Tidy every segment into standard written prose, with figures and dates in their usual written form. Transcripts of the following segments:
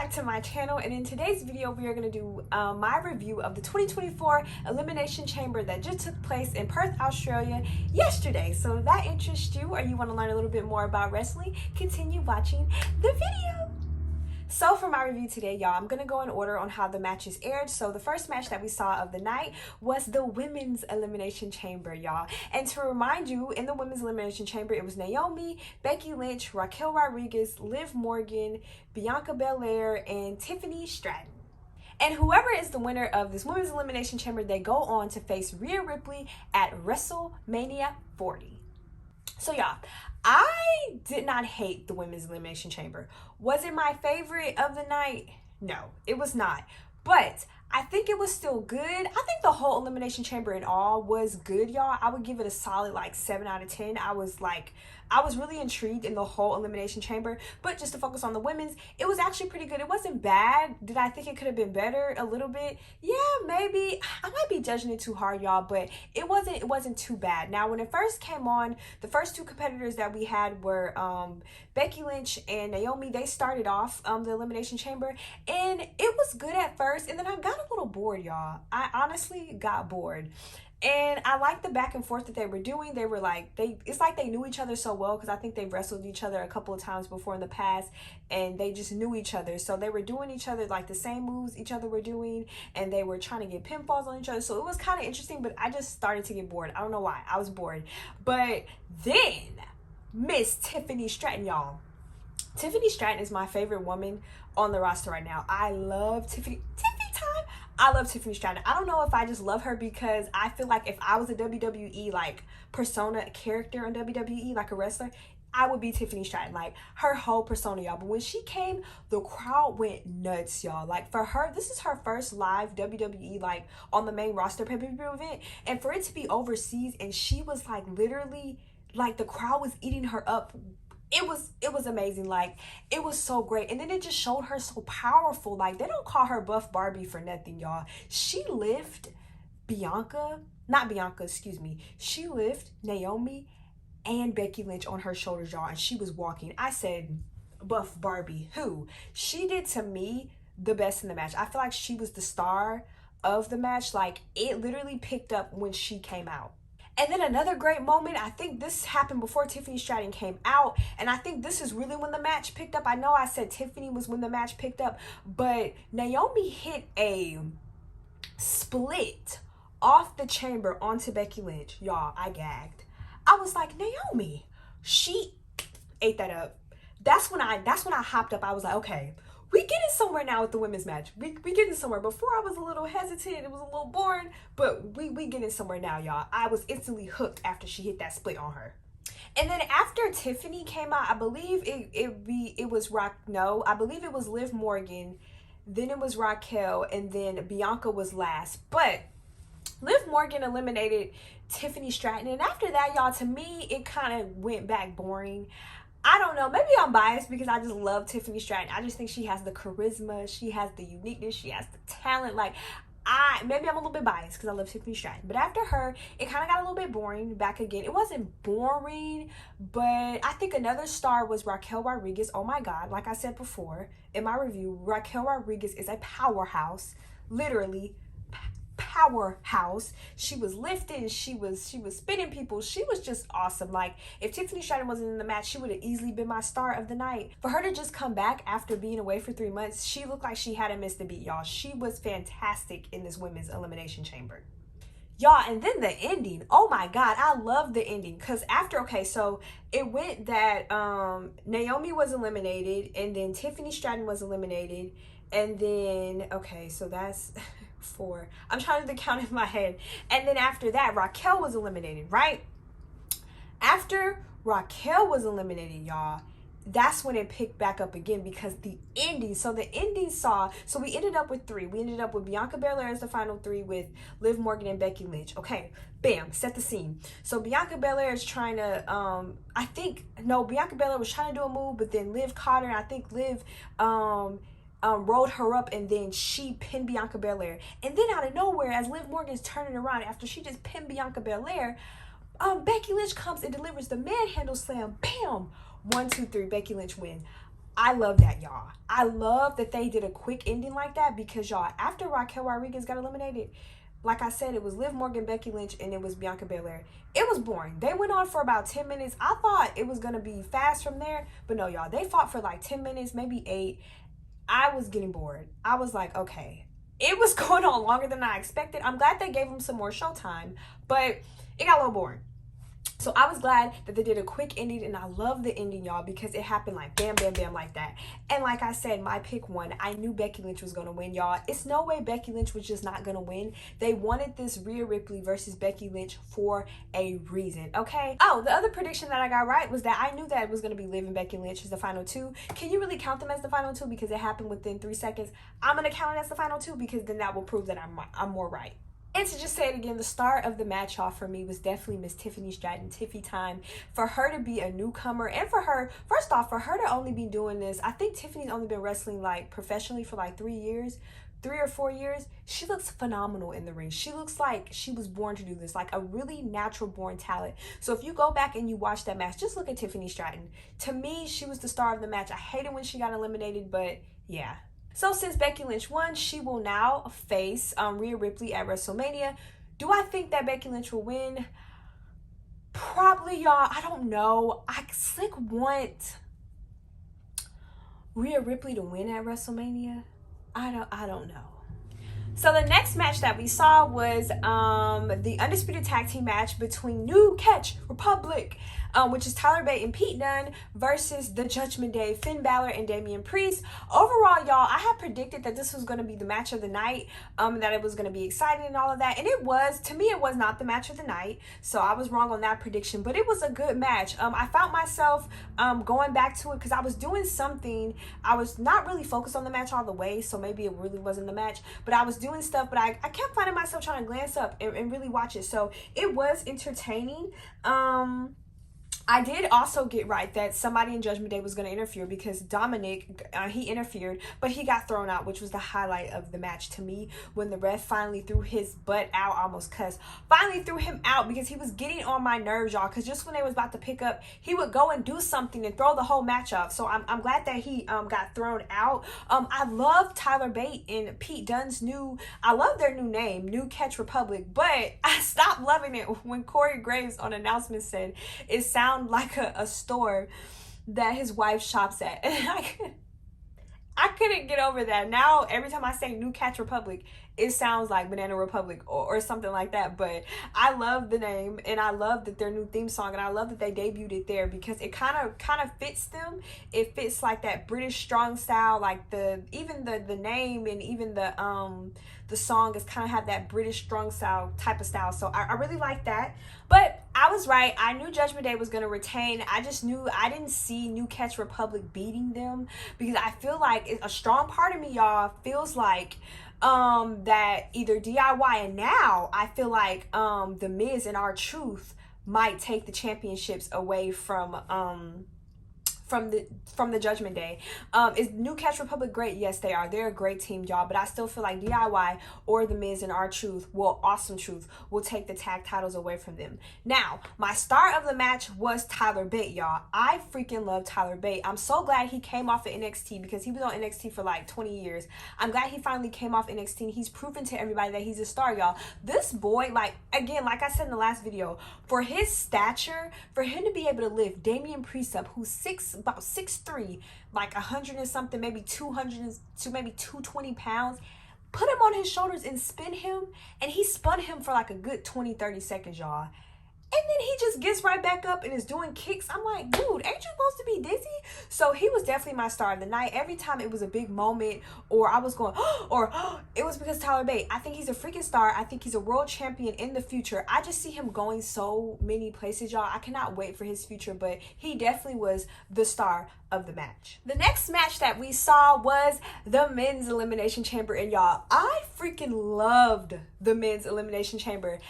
back to my channel, and in today's video we are going to do my review of the 2024 Elimination Chamber that just took place in Perth, Australia yesterday. So if that interests you or you want to learn a little bit more about wrestling, continue watching the video. So for my review today, y'all, I'm going to go in order on how the matches aired. So the first match that we saw of the night was the Women's Elimination Chamber, y'all. And to remind you, in the Women's Elimination Chamber, it was Naomi, Becky Lynch, Raquel Rodriguez, Liv Morgan, Bianca Belair, and Tiffany Stratton. And whoever is the winner of this Women's Elimination Chamber, they go on to face Rhea Ripley at WrestleMania 40. So y'all, I did not hate the Women's Elimination Chamber. Was it my favorite of the night? No, it was not. But I think it was still good. I think the whole Elimination Chamber in all was good, y'all. I would give it a solid like 7 out of 10. I was really intrigued in the whole Elimination Chamber, but just to focus on the women's, it was actually pretty good. It wasn't bad. Did I think it could have been better a little bit? Yeah, maybe. I might be judging it too hard, y'all, but it wasn't too bad. Now, when it first came on, the first two competitors that we had were Becky Lynch and Naomi. They started off the Elimination Chamber, and it was good at first, and then I got a little bored, y'all. I honestly got bored. And I liked the back and forth that they were doing. They were like, it's like they knew each other so well, because I think they've wrestled each other a couple of times before in the past, and they just knew each other. So they were doing each other like the same moves each other were doing, and they were trying to get pinfalls on each other. So it was kind of interesting, but I just started to get bored. I don't know why. I was bored. But then Miss Tiffany Stratton, y'all. Tiffany Stratton is my favorite woman on the roster right now. I love Tiffany Stratton. I don't know if I just love her because I feel like if I was a WWE like persona character on WWE, like a wrestler, I would be Tiffany Stratton, like her whole persona, y'all. But when she came, the crowd went nuts, y'all. Like for her, this is her first live WWE like on the main roster pay-per-view event, and for it to be overseas and she was like literally like the crowd was eating her up. It was amazing. Like, it was so great. And then it just showed her so powerful. Like, they don't call her Buff Barbie for nothing, y'all. She lifted she lifted Naomi and Becky Lynch on her shoulders, y'all, and she was walking. I said, Buff Barbie, who? She did, to me, the best in the match. I feel like she was the star of the match. Like, it literally picked up when she came out. And then another great moment, I think this happened before Tiffany Stratton came out, and I think this is really when the match picked up. I know I said Tiffany was when the match picked up, but Naomi hit a split off the chamber onto Becky Lynch. Y'all, I gagged. I was like, Naomi, she ate that up. That's when I hopped up. I was like, okay, we getting somewhere now with the women's match. We getting somewhere. Before I was a little hesitant. It was a little boring. But we getting somewhere now, y'all. I was instantly hooked after she hit that split on her. And then after Tiffany came out, I believe it was Liv Morgan. Then it was Raquel. And then Bianca was last. But Liv Morgan eliminated Tiffany Stratton. And after that, y'all, to me, it kind of went back boring. I don't know, maybe I'm biased because I just love Tiffany Stratton. I just think she has the charisma, she has the uniqueness, she has the talent. Like, maybe I'm a little bit biased because I love Tiffany Stratton. But after her, it kind of got a little bit boring back again. It wasn't boring, but I think another star was Raquel Rodriguez. Oh my God, like I said before in my review, Raquel Rodriguez is a powerhouse, literally powerhouse. She was lifting, she was spinning people. She was just awesome. Like, if Tiffany Stratton wasn't in the match, she would have easily been my star of the night. For her to just come back after being away for 3 months, she looked like she hadn't missed a beat, y'all. She was fantastic in this Women's Elimination Chamber, y'all. And then the ending, oh my God, I love the ending. Because after, okay, so it went that Naomi was eliminated, and then Tiffany Stratton was eliminated, and then, okay, so that's 4. I'm trying to count in my head. And then after that, Raquel was eliminated, right? After Raquel was eliminated, y'all, that's when it picked back up again, because the ending, so we ended up with 3. We ended up with Bianca Belair as the final 3 with Liv Morgan and Becky Lynch. Okay, bam, set the scene. So Bianca Belair is trying to, Bianca Belair was trying to do a move, but then Liv caught her, and I think Liv, rolled her up, and then she pinned Bianca Belair. And then out of nowhere, as Liv Morgan's turning around after she just pinned Bianca Belair, Becky Lynch comes and delivers the manhandle slam. Bam! 1, 2, 3. Becky Lynch win. I love that, y'all. I love that they did a quick ending like that because, y'all, after Raquel Rodriguez got eliminated, like I said, it was Liv Morgan, Becky Lynch, and it was Bianca Belair. It was boring. They went on for about 10 minutes. I thought it was going to be fast from there, but no, y'all. They fought for like 10 minutes, maybe 8. I was getting bored. I was like, okay. It was going on longer than I expected. I'm glad they gave them some more showtime, but it got a little boring. So I was glad that they did a quick ending, and I love the ending, y'all, because it happened like bam, bam, bam like that. And like I said, my pick won. I knew Becky Lynch was going to win, y'all. It's no way Becky Lynch was just not going to win. They wanted this Rhea Ripley versus Becky Lynch for a reason, okay? Oh, the other prediction that I got right was that I knew that it was going to be Liv and Becky Lynch as the final 2. Can you really count them as the final 2 because it happened within 3 seconds? I'm going to count it as the final 2 because then that will prove that I'm more right. And to just say it again, the star of the match off for me was definitely Miss Tiffany Stratton, Tiffy time. For her to be a newcomer, and for her, first off, for her to only be doing this, I think Tiffany's only been wrestling like professionally for like 3 years, 3 or 4 years. She looks phenomenal in the ring. She looks like she was born to do this, like a really natural born talent. So if you go back and you watch that match, just look at Tiffany Stratton. To me, she was the star of the match. I hated when she got eliminated, but yeah. So since Becky Lynch won, she will now face Rhea Ripley at WrestleMania. Do I think that Becky Lynch will win? Probably, y'all. I don't know. I slick want Rhea Ripley to win at WrestleMania. I don't know. So the next match that we saw was the Undisputed Tag Team match between New Catch Republic, which is Tyler Bate and Pete Dunne versus the Judgment Day, Finn Balor and Damian Priest. Overall, y'all, I had predicted that this was going to be the match of the night, that it was going to be exciting and all of that. And it was. To me, it was not the match of the night. So I was wrong on that prediction, but it was a good match. I found myself going back to it because I was doing something. I was not really focused on the match all the way, so maybe it really wasn't the match, but I was doing stuff, but I kept finding myself trying to glance up and really watch it. So it was entertaining. I did also get right that somebody in Judgment Day was going to interfere because Dominic, he interfered, but he got thrown out, which was the highlight of the match to me when the ref finally threw his butt out, almost cussed, finally threw him out because he was getting on my nerves, y'all, because just when they was about to pick up, he would go and do something and throw the whole match off. So I'm glad that he got thrown out. I love Tyler Bate and Pete Dunne's I love their new name, New Catch Republic, but I stopped loving it when Corey Graves on announcement said it sounded like a store that his wife shops at. And I couldn't get over that. Now every time I say New Catch Republic, it sounds like Banana Republic or something like that. But I love the name, and I love that their new theme song, and I love that they debuted it there because it kind of fits them. It fits like that British strong style, like the name and even the song is kind of have that British strong style type of style. So I really like that. But I was right. I knew Judgment Day was going to retain. I just knew I didn't see New Catch Republic beating them because I feel like a strong part of me, y'all, feels like that either DIY and now I feel like The Miz and R-Truth might take the championships away from the Judgment Day. Is New Catch Republic great? Yes, they are. They're a great team, y'all. But I still feel like DIY or The Miz and R-Truth, Awesome Truth, will take the tag titles away from them. Now, my star of the match was Tyler Bate, y'all. I freaking love Tyler Bate. I'm so glad he came off of NXT because he was on NXT for like 20 years. I'm glad he finally came off NXT and he's proven to everybody that he's a star, y'all. This boy, like I said in the last video, for his stature, for him to be able to lift Damian Priest up, who's about 6'3", like 100 and something, maybe 200 to maybe 220 pounds, put him on his shoulders and spin him, and he spun him for like a good 20-30 seconds, y'all. And then he just gets right back up and is doing kicks. I'm like, dude, ain't you supposed to be dizzy? So he was definitely my star of the night. Every time it was a big moment or I was going, it was because Tyler Bate. I think he's a freaking star. I think he's a world champion in the future. I just see him going so many places, y'all. I cannot wait for his future, but he definitely was the star of the match. The next match that we saw was the Men's Elimination Chamber. And y'all, I freaking loved the Men's Elimination Chamber.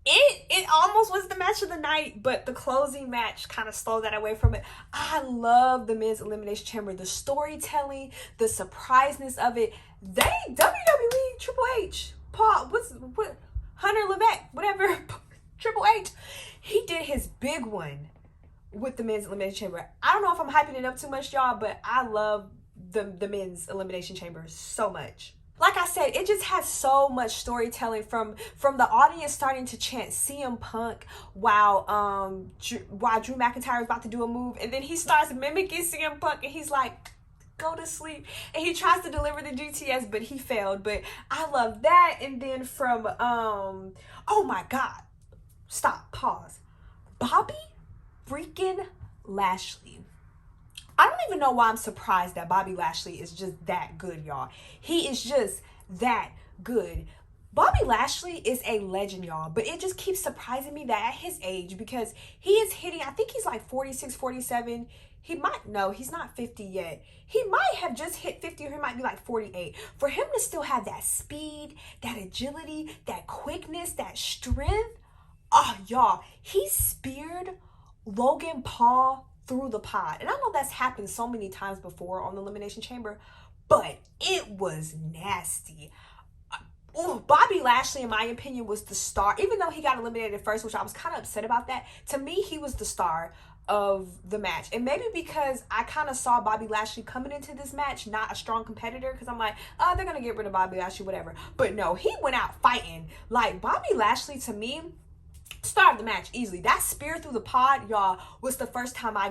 It almost was the match of the night, but the closing match kind of stole that away from it. I love the Men's Elimination Chamber. The storytelling, the surpriseness of it. WWE, Triple H, Paul, Hunter Levesque, whatever, Triple H, he did his big one with the men's elimination chamber. I don't know if I'm hyping it up too much, y'all, but I love the men's elimination chamber so much. Like I said, it just has so much storytelling from the audience starting to chant CM Punk while Drew McIntyre is about to do a move, and then he starts mimicking CM Punk, and he's like, go to sleep, and he tries to deliver the GTS, but he failed. But I love that. And then from oh my god, stop, pause, Bobby freaking Lashley. I don't even know why I'm surprised that Bobby Lashley is just that good, y'all. He is just that good. Bobby Lashley is a legend, y'all, but it just keeps surprising me that at his age, because he is hitting, I think he's like 46, 47. He might, no, he's not 50 yet. He might have just hit 50, or he might be like 48. For him to still have that speed, that agility, that quickness, that strength, oh, y'all, he speared Logan Paul through the pod. And I know that's happened so many times before on the Elimination Chamber, but it was nasty. Bobby Lashley, in my opinion, was the star. Even though he got eliminated first, which I was kind of upset about that, to me, he was the star of the match. And maybe because I kind of saw Bobby Lashley coming into this match not a strong competitor, because I'm like, oh, they're gonna get rid of Bobby Lashley, whatever. But no, he went out fighting. Like, Bobby Lashley, to me, star of the match easily. That spear through the pod, y'all, was the first time I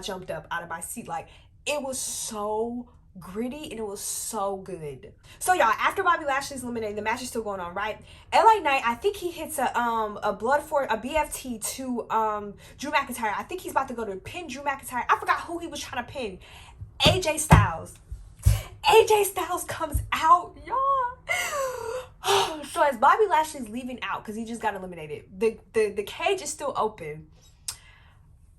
jumped up out of my seat. Like, it was so gritty and it was so good. So y'all, after Bobby Lashley's eliminated, the match is still going on, right? LA Knight, I think he hits a BFT to Drew McIntyre. I think he's about to go to pin Drew McIntyre. I forgot who he was trying to pin. AJ Styles. AJ Styles comes out, y'all. So as Bobby Lashley's leaving out, because he just got eliminated, the cage is still open.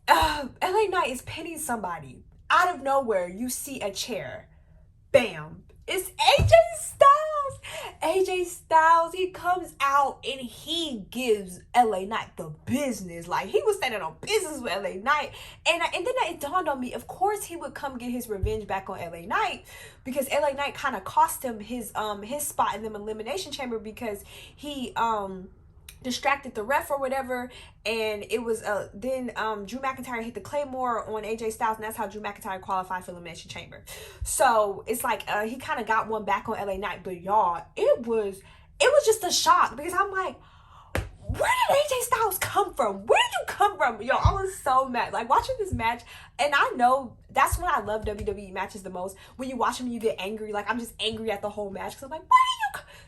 LA Knight is pinning somebody. Out of nowhere, you see a chair. Bam. It's AJ Styles. AJ Styles, he comes out and he gives LA Knight the business. Like, he was standing on business with LA Knight. And then it dawned on me, of course he would come get his revenge back on LA Knight, because LA Knight kind of cost him his spot in the Elimination Chamber, because he distracted the ref or whatever, and it was then Drew McIntyre hit the Claymore on AJ Styles, and that's how Drew McIntyre qualified for Elimination Chamber. So it's like he kind of got one back on LA Knight. But y'all, it was just a shock, because I'm like, where did AJ Styles come from? Where did you come from? Yo, I was so mad. Like, watching this match, and I know that's when I love WWE matches the most. When you watch them, you get angry. Like, I'm just angry at the whole match, because I'm like,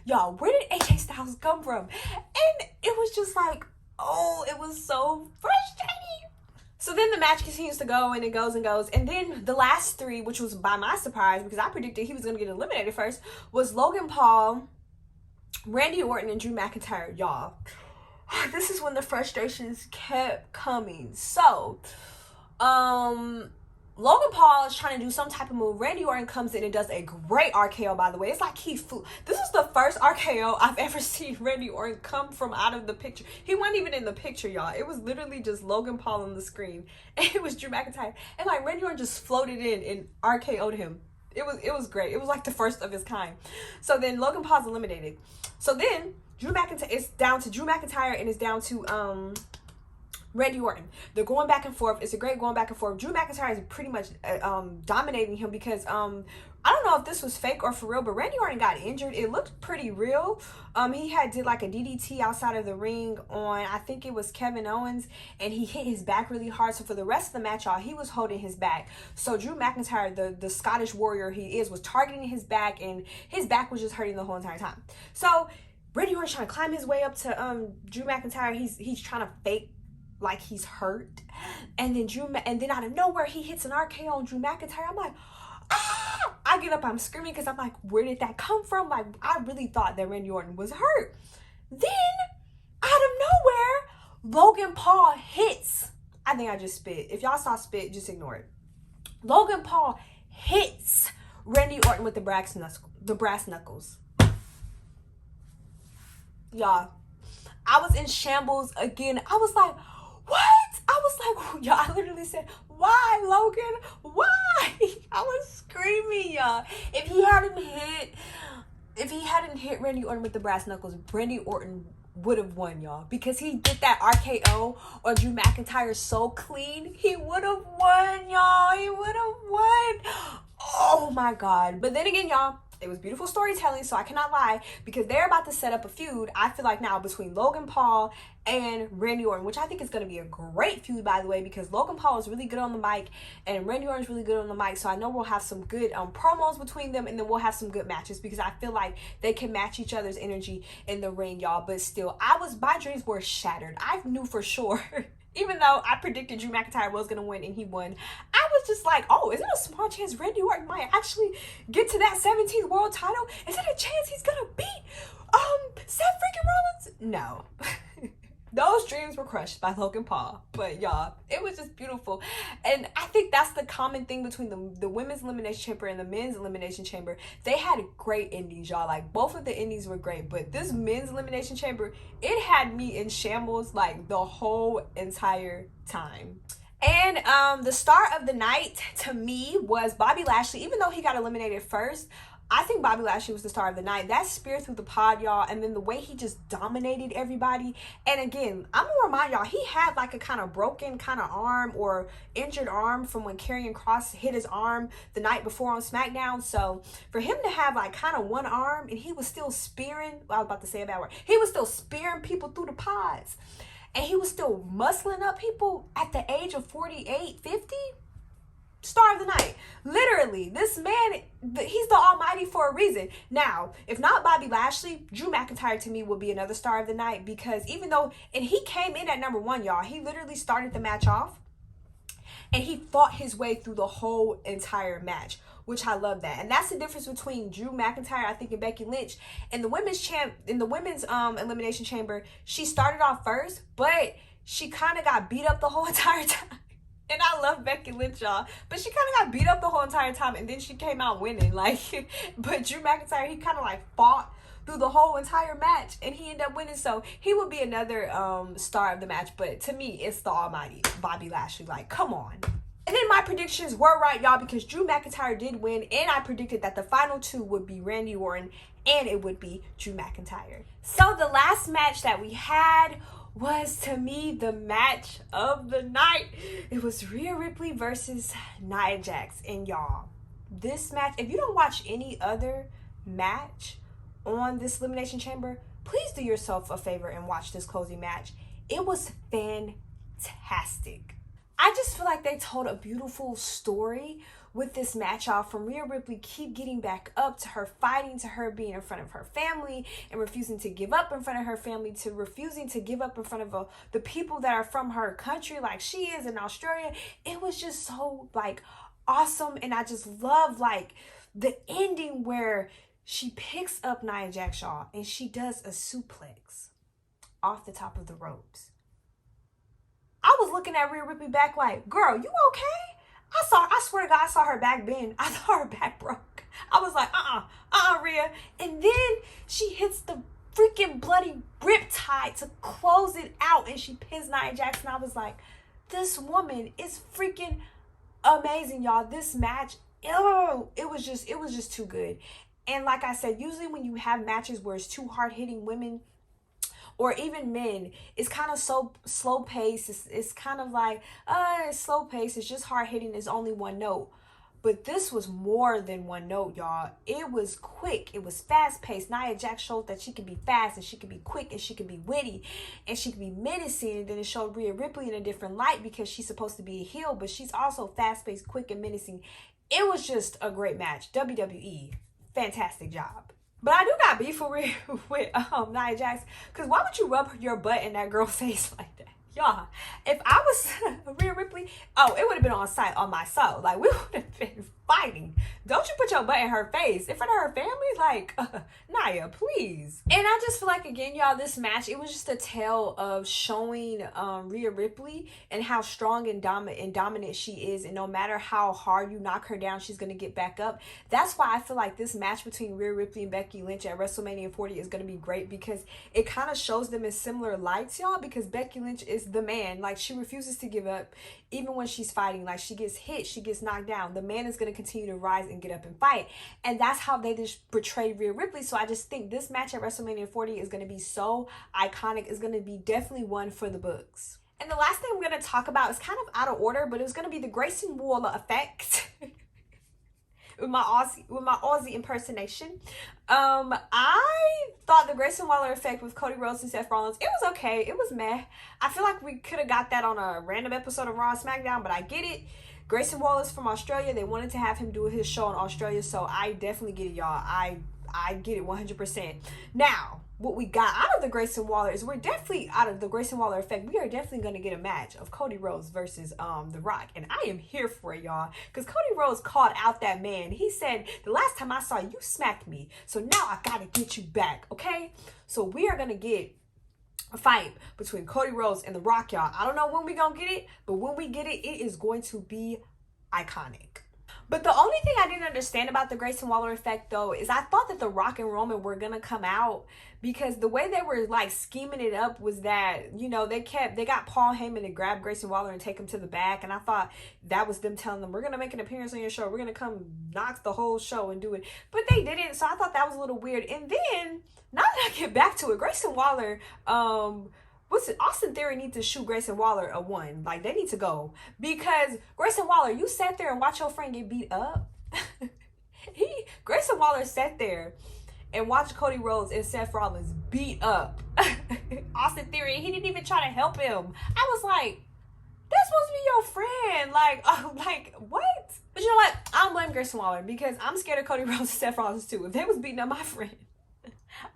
y'all, where did AJ Styles come from? And it was just like, oh, it was so frustrating. So then the match continues to go, and it goes and goes. And then the last three, which was by my surprise, because I predicted he was going to get eliminated first, was Logan Paul, Randy Orton, and Drew McIntyre. Y'all, this is when the frustrations kept coming. So, Logan Paul is trying to do some type of move. Randy Orton comes in and does a great RKO, by the way. It's like he flew. This is the first RKO I've ever seen Randy Orton come from out of the picture. He wasn't even in the picture, y'all. It was literally just Logan Paul on the screen. And it was Drew McIntyre. And like, Randy Orton just floated in and RKO'd him. It was great. It was like the first of its kind. So then Logan Paul's eliminated. So then Drew McIntyre, it's down to Drew McIntyre, and it's down to Randy Orton. They're going back and forth. It's a great going back and forth. Drew McIntyre is pretty much dominating him, because I don't know if this was fake or for real, but Randy Orton got injured. It looked pretty real. He did like a DDT outside of the ring on, I think it was Kevin Owens, and he hit his back really hard. So for the rest of the match, y'all, he was holding his back. So Drew McIntyre, the Scottish warrior he is, was targeting his back, and his back was just hurting the whole entire time. So Randy Orton's trying to climb his way up to Drew McIntyre. He's trying to fake like he's hurt, and then out of nowhere he hits an RKO on Drew McIntyre. I'm like, ah! I get up, I'm screaming, because I'm like, where did that come from? Like, I really thought that Randy Orton was hurt. Then out of nowhere, Logan Paul hits. I think I just spit. If y'all saw spit, just ignore it. Logan Paul hits Randy Orton with the brass knuckles. Y'all, I was in shambles again. I was like, what? I was like, y'all, I literally said, why, Logan? Why? I was screaming, y'all. If he hadn't hit Randy Orton with the brass knuckles, Randy Orton would have won, y'all, because he did that RKO or Drew McIntyre so clean. He would have won, y'all. He would have won. Oh my God. But then again, y'all, it was beautiful storytelling, so I cannot lie, because they're about to set up a feud, I feel like now, between Logan Paul and Randy Orton, which I think is going to be a great feud, by the way, because Logan Paul is really good on the mic and Randy Orton is really good on the mic, so I know we'll have some good promos between them, and then we'll have some good matches, because I feel like they can match each other's energy in the ring, y'all. But still, my dreams were shattered. I knew for sure even though I predicted Drew McIntyre was going to win and he won, I was just like, oh, is it a small chance Randy Orton might actually get to that 17th world title? Is it a chance he's going to beat Seth freaking Rollins? No. Those dreams were crushed by Logan Paul. But y'all, it was just beautiful. And I think that's the common thing between the women's elimination chamber and the men's elimination chamber. They had great endings, y'all. Like, both of the endings were great. But this men's elimination chamber, it had me in shambles like the whole entire time. And the star of the night to me was Bobby Lashley. Even though he got eliminated first, I think Bobby Lashley was the star of the night. That spear through the pod, y'all, and then the way he just dominated everybody. And again, I'm gonna remind y'all, he had like a kind of broken kind of arm or injured arm from when Karrion Kross hit his arm the night before on SmackDown. So for him to have like kind of one arm and he was still spearing, well, I was about to say a bad word, he was still spearing people through the pods. And he was still muscling up people at the age of 48, 50. Star of the night. Literally, this man, he's the almighty for a reason. Now, if not Bobby Lashley, Drew McIntyre to me will be another star of the night, because even though, and he came in at number 1, y'all, he literally started the match off and he fought his way through the whole entire match, which I love that. And that's the difference between Drew McIntyre, I think, and Becky Lynch. In the women's elimination chamber, she started off first, but she kind of got beat up the whole entire time. And I love Becky Lynch, y'all, but she kind of got beat up the whole entire time, and then she came out winning. Like, but Drew McIntyre, he kind of like fought through the whole entire match, and he ended up winning. So he would be another star of the match. But to me, it's the almighty Bobby Lashley. Like, come on. And then my predictions were right, y'all, because Drew McIntyre did win, and I predicted that the final 2 would be Randy Orton and it would be Drew McIntyre. So the last match that we had was, to me, the match of the night. It was Rhea Ripley versus Nia Jax. And y'all, this match, if you don't watch any other match on this elimination chamber, please do yourself a favor and watch this closing match. It was fantastic. I just feel like they told a beautiful story with this match, y'all, from Rhea Ripley keep getting back up, to her fighting, to her being in front of her family and refusing to give up in front of her family, to refusing to give up in front of the people that are from her country like she is in Australia. It was just so like awesome. And I just love like the ending where she picks up Nia Jax, y'all, and she does a suplex off the top of the ropes. I was looking at Rhea Ripley back like, girl, you okay? I swear to God, I saw her back bend. I thought her back broke. I was like, Rhea. And then she hits the freaking bloody riptide to close it out, and she pins Nia Jax. And I was like, this woman is freaking amazing, y'all. This match, it was just too good. And like I said, usually when you have matches where it's two hard-hitting women, or even men, it's kind of so slow paced. It's kind of like, it's slow paced. It's just hard hitting. It's only one note. But this was more than one note, y'all. It was quick. It was fast paced. Nia Jax showed that she could be fast, and she could be quick, and she could be witty, and she could be menacing. And then it showed Rhea Ripley in a different light, because she's supposed to be a heel, but she's also fast paced, quick, and menacing. It was just a great match. WWE, fantastic job. But I do got beef with Nia Jax, because why would you rub your butt in that girl's face like that? Y'all, if I was Rhea Ripley, it would have been on my soul. Like, we would have been fighting. Don't you put your butt in her face in front of her family? Like, Nia, please. And I just feel like, again, y'all, this match, it was just a tale of showing Rhea Ripley and how strong and dominant she is. And no matter how hard you knock her down, she's going to get back up. That's why I feel like this match between Rhea Ripley and Becky Lynch at WrestleMania 40 is going to be great, because it kind of shows them in similar lights, y'all, because Becky Lynch is the man. Like, she refuses to give up even when she's fighting. Like, she gets hit, she gets knocked down, the man is going to continue to rise and get up and fight. And that's how they just portrayed Rhea Ripley. So I just think this match at WrestleMania 40 is going to be so iconic. It's going to be definitely one for the books. And the last thing I'm going to talk about is kind of out of order, but it was going to be the Grayson Waller effect. with my Aussie impersonation. I thought the Grayson Waller effect with Cody Rhodes and Seth Rollins, it was okay. It was meh. I feel like we could have got that on a random episode of Raw and SmackDown, but I get it. Grayson Waller's from Australia. They wanted to have him do his show in Australia, so I definitely get it, y'all. I get it 100%. Now, what we got out of the Grayson Waller is we're definitely, out of the Grayson Waller effect, we are definitely going to get a match of Cody Rhodes versus The Rock. And I am here for it, y'all. Because Cody Rhodes called out that man. He said, the last time I saw you, you smacked me. So now I got to get you back, okay? So we are going to get a fight between Cody Rhodes and The Rock, y'all. I don't know when we going to get it, but when we get it, it is going to be iconic. But the only thing I didn't understand about the Grayson Waller effect, though, is I thought that The Rock and Roman were going to come out, because the way they were like scheming it up was that, you know, they got Paul Heyman to grab Grayson Waller and take him to the back. And I thought that was them telling them, we're going to make an appearance on your show. We're going to come knock the whole show and do it. But they didn't. So I thought that was a little weird. And then, now that I get back to it, Grayson Waller, Austin Theory needs to shoot Grayson Waller a 1. Like, they need to go. Because Grayson Waller, you sat there and watched your friend get beat up. Grayson Waller sat there and watched Cody Rhodes and Seth Rollins beat up Austin Theory. He didn't even try to help him. I was like, that's supposed to be your friend. Like, what? But you know what? I don't blame Grayson Waller, because I'm scared of Cody Rhodes and Seth Rollins too. If they was beating up my friend,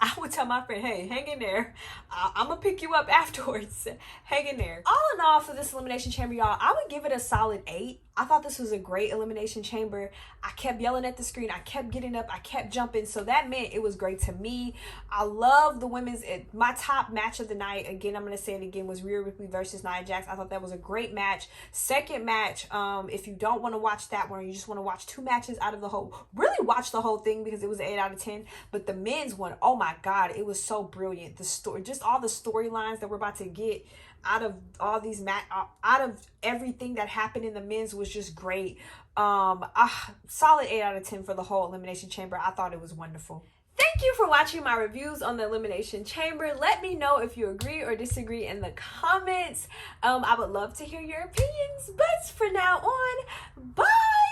I would tell my friend, hey, hang in there. I'm going to pick you up afterwards. Hang in there. All in all, for this Elimination Chamber, y'all, I would give it a solid 8. I thought this was a great Elimination Chamber. I kept yelling at the screen. I kept getting up. I kept jumping. So that meant it was great to me. I love the women's. My top match of the night, again, I'm going to say it again, was Rhea Ripley versus Nia Jax. I thought that was a great match. Second match, if you don't want to watch that one, or you just want to watch 2 matches out of the whole, really watch the whole thing, because it was an 8 out of 10. But the men's one, oh my God, it was so brilliant. The story, just all the storylines that we're about to get out of all these out of everything that happened in the men's was just great. Solid 8 out of 10 for the whole Elimination Chamber. I thought it was wonderful. Thank you for watching my reviews on the Elimination Chamber. Let me know if you agree or disagree in the comments. I would love to hear your opinions. But for now on, bye.